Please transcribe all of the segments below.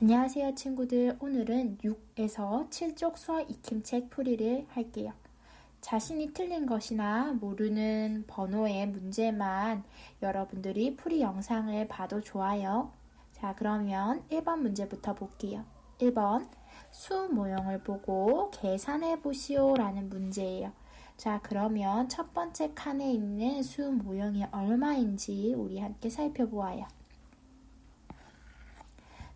안녕하세요 친구들. 오늘은 6에서 7쪽 수학 익힘책 풀이를 할게요. 자신이 틀린 것이나 모르는 번호의 문제만 여러분들이 풀이 영상을 봐도 좋아요. 자, 그러면 1번 문제부터 볼게요. 1번 수 모형을 보고 계산해 보시오 라는 문제예요. 자, 그러면 첫 번째 칸에 있는 수 모형이 얼마인지 우리 함께 살펴보아요.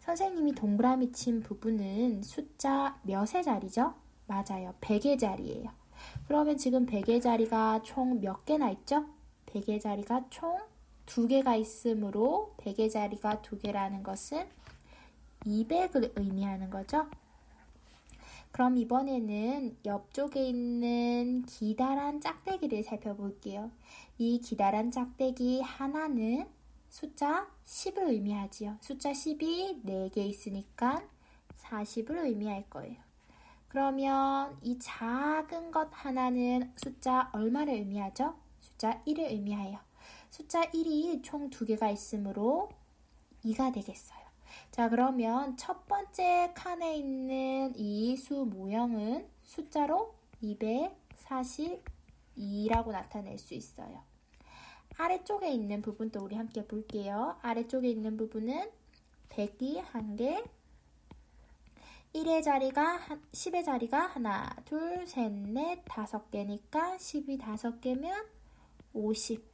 선생님이 동그라미 친 부분은 숫자 몇의 자리죠? 맞아요. 100의 자리예요. 그러면 지금 100의 자리가 총 몇 개나 있죠? 100의 자리가 총 2개가 있으므로 100의 자리가 2개라는 것은 200을 의미하는 거죠. 그럼 이번에는 옆쪽에 있는 기다란 짝대기를 살펴볼게요. 이 기다란 짝대기 하나는 숫자 10을 의미하지요. 숫자 10이 4개 있으니까 40을 의미할 거예요. 그러면 이 작은 것 하나는 숫자 얼마를 의미하죠? 숫자 1을 의미해요. 숫자 1이 총 2개가 있으므로 2가 되겠어요. 자, 그러면 첫 번째 칸에 있는 이 수 모형은 숫자로 242라고 나타낼 수 있어요. 아래쪽에 있는 부분도 우리 함께 볼게요. 아래쪽에 있는 부분은 100이 1개, 1의 자리가 10의 자리가 하나, 둘, 셋, 넷, 5개니까 10이 5개면 50.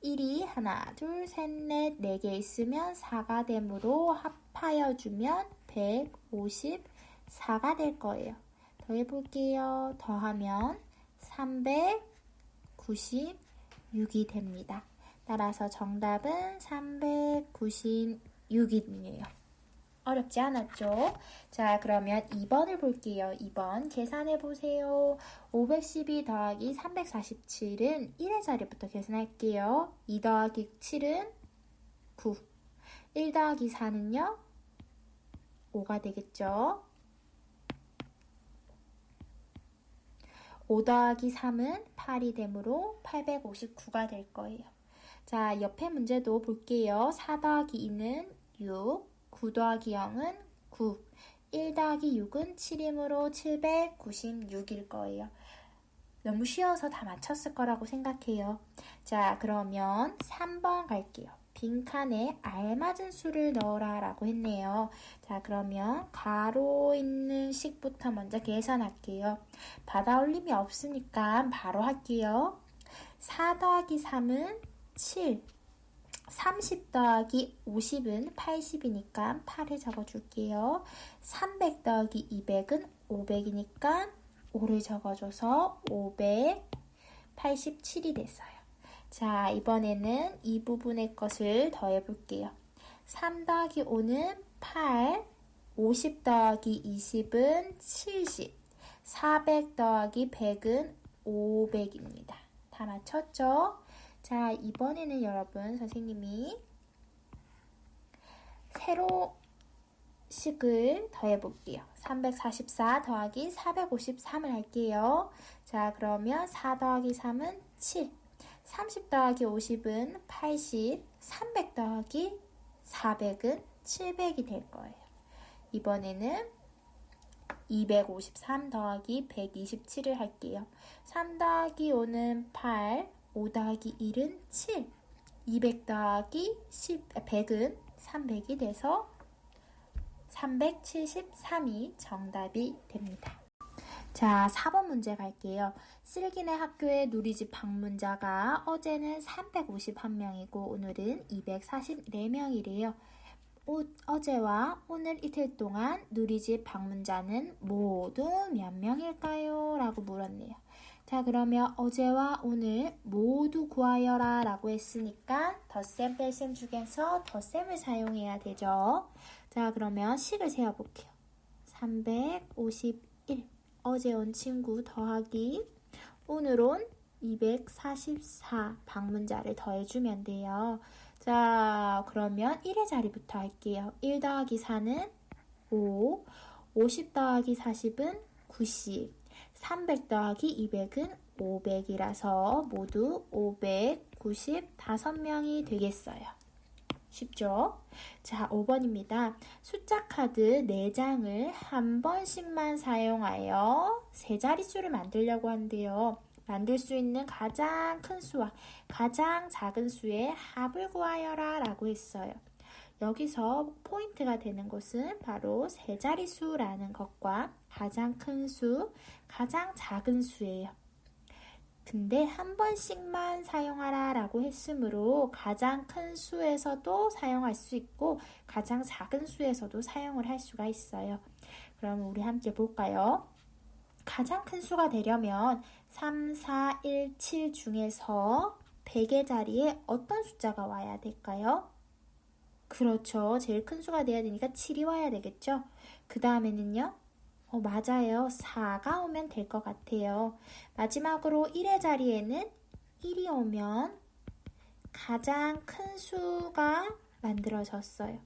1이 하나, 둘, 셋, 넷, 4개 있으면 4가 되므로 합하여 주면 154가 될 거예요. 더해볼게요. 더하면 396이 됩니다. 따라서 정답은 396이네요. 어렵지 않았죠? 자, 그러면 2번을 볼게요. 2번 계산해보세요. 512 더하기 347은 1의 자리부터 계산할게요. 2 더하기 7은 9. 1 더하기 4는요? 5가 되겠죠? 5 더하기 3은 8이 되므로 859가 될 거예요. 자, 옆에 문제도 볼게요. 4 더하기 2는 6. 9 더하기 0은 9, 1 더하기 6은 7이므로 796일 거예요. 너무 쉬워서 다 맞췄을 거라고 생각해요. 자, 그러면 3번 갈게요. 빈칸에 알맞은 수를 넣어라 라고 했네요. 자, 그러면 가로 있는 식부터 먼저 계산할게요. 받아올림이 없으니까 바로 할게요. 4 더하기 3은 7, 30 더하기 50은 80이니까 8을 적어줄게요. 300 더하기 200은 500이니까 5를 적어줘서 587이 됐어요. 자, 이번에는 이 부분의 것을 더해볼게요. 3 더하기 5는 8, 50 더하기 20은 70, 400 더하기 100은 500입니다. 다 맞췄죠? 자, 이번에는 여러분 선생님이 세로 식을 더해볼게요. 344 더하기 453을 할게요. 자, 그러면 4 더하기 3은 7, 30 더하기 50은 80, 300 더하기 400은 700이 될 거예요. 이번에는 253 더하기 127을 할게요. 3 더하기 5는 8, 5 더하기 1은 7, 200 더하기 100은 300이 돼서 373이 정답이 됩니다. 자, 4번 문제 갈게요. 슬기네 학교의 누리집 방문자가 어제는 351명이고 오늘은 244명이래요. 어제와 오늘 이틀 동안 누리집 방문자는 모두 몇 명일까요? 라고 물었네요. 자, 그러면 어제와 오늘 모두 구하여라 라고 했으니까 덧셈 뺄셈 중에서 덧셈을 사용해야 되죠. 자, 그러면 식을 세어볼게요. 351 어제 온 친구 더하기 오늘 온 244 방문자를 더해주면 돼요. 자, 그러면 1의 자리부터 할게요. 1 더하기 4는 5, 50 더하기 40은 90, 300 더하기 200은 500이라서 모두 595명이 되겠어요. 쉽죠? 자, 5번입니다. 숫자 카드 4장을 한 번씩만 사용하여 세 자릿수를 만들려고 하는데요. 만들 수 있는 가장 큰 수와 가장 작은 수의 합을 구하여라 라고 했어요. 여기서 포인트가 되는 것은 바로 세 자릿수라는 것과 가장 큰 수, 가장 작은 수예요. 근데 한 번씩만 사용하라 라고 했으므로 가장 큰 수에서도 사용할 수 있고 가장 작은 수에서도 사용을 할 수가 있어요. 그럼 우리 함께 볼까요? 가장 큰 수가 되려면 3, 4, 1, 7 중에서 100의 자리에 어떤 숫자가 와야 될까요? 그렇죠. 제일 큰 수가 돼야 되니까 7이 와야 되겠죠? 그 다음에는요? 맞아요. 4가 오면 될 것 같아요. 마지막으로 1의 자리에는 1이 오면 가장 큰 수가 만들어졌어요.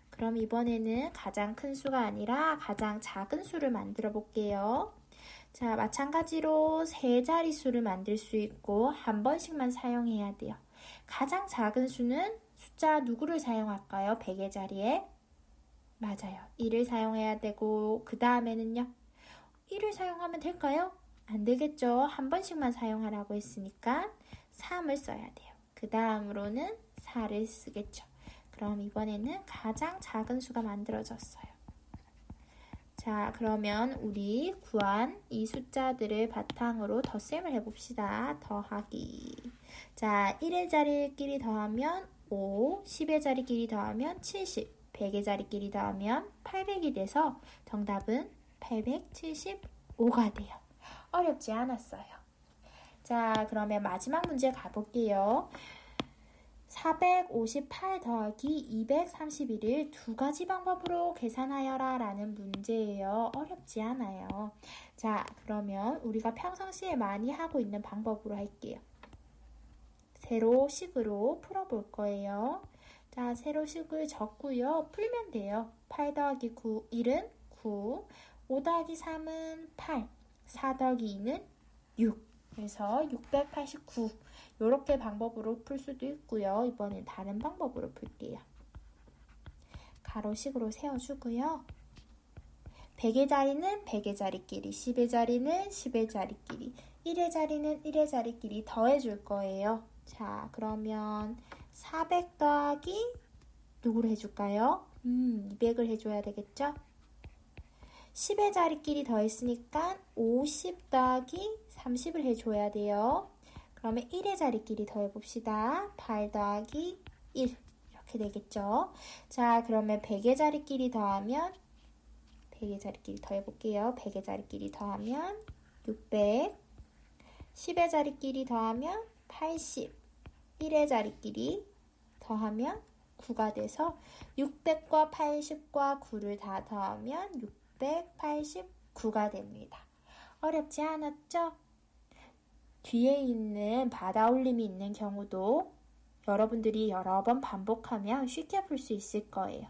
그럼 이번에는 가장 큰 수가 아니라 가장 작은 수를 만들어 볼게요. 자, 마찬가지로 세 자릿수를 만들 수 있고 한 번씩만 사용해야 돼요. 가장 작은 수는 숫자 누구를 사용할까요? 100의 자리에? 맞아요. 1을 사용해야 되고 그 다음에는요. 1을 사용하면 될까요? 안 되겠죠. 한 번씩만 사용하라고 했으니까 3을 써야 돼요. 그 다음으로는 4를 쓰겠죠. 그럼 이번에는 가장 작은 수가 만들어졌어요. 자, 그러면 우리 구한 이 숫자들을 바탕으로 덧셈을 해봅시다. 더하기. 자, 1의 자리끼리 더하면 5, 10의 자리끼리 더하면 70. 100의 자리끼리 더하면 800이 돼서 정답은 875가 돼요. 어렵지 않았어요. 자, 그러면 마지막 문제 가볼게요. 458 더하기 231을 두 가지 방법으로 계산하여라 라는 문제예요. 어렵지 않아요. 자, 그러면 우리가 평상시에 많이 하고 있는 방법으로 할게요. 세로식으로 풀어볼 거예요. 자, 세로식을 적고요. 풀면 돼요. 8 더하기 9, 1은 9, 5 더하기 3은 8, 4 더하기 2는 6. 그래서 689. 이렇게 방법으로 풀 수도 있고요. 이번엔 다른 방법으로 풀게요. 가로식으로 세워주고요. 100의 자리는 100의 자리끼리, 10의 자리는 10의 자리끼리, 1의 자리는 1의 자리끼리 더해줄 거예요. 자, 그러면 400 더하기 누구를 해줄까요? 200을 해줘야 되겠죠? 10의 자리끼리 더했으니까 50 더하기 30을 해줘야 돼요. 그러면 1의 자리끼리 더해봅시다. 8 더하기 1 이렇게 되겠죠? 자, 그러면 100의 자리끼리 더하면 100의 자리끼리 더해볼게요. 100의 자리끼리 더하면 600, 10의 자리끼리 더하면 80, 1의 자리끼리 더하면 9가 돼서 600과 80과 9를 다 더하면 689가 됩니다. 어렵지 않았죠? 뒤에 있는 받아올림이 있는 경우도 여러분들이 여러 번 반복하면 쉽게 풀 수 있을 거예요.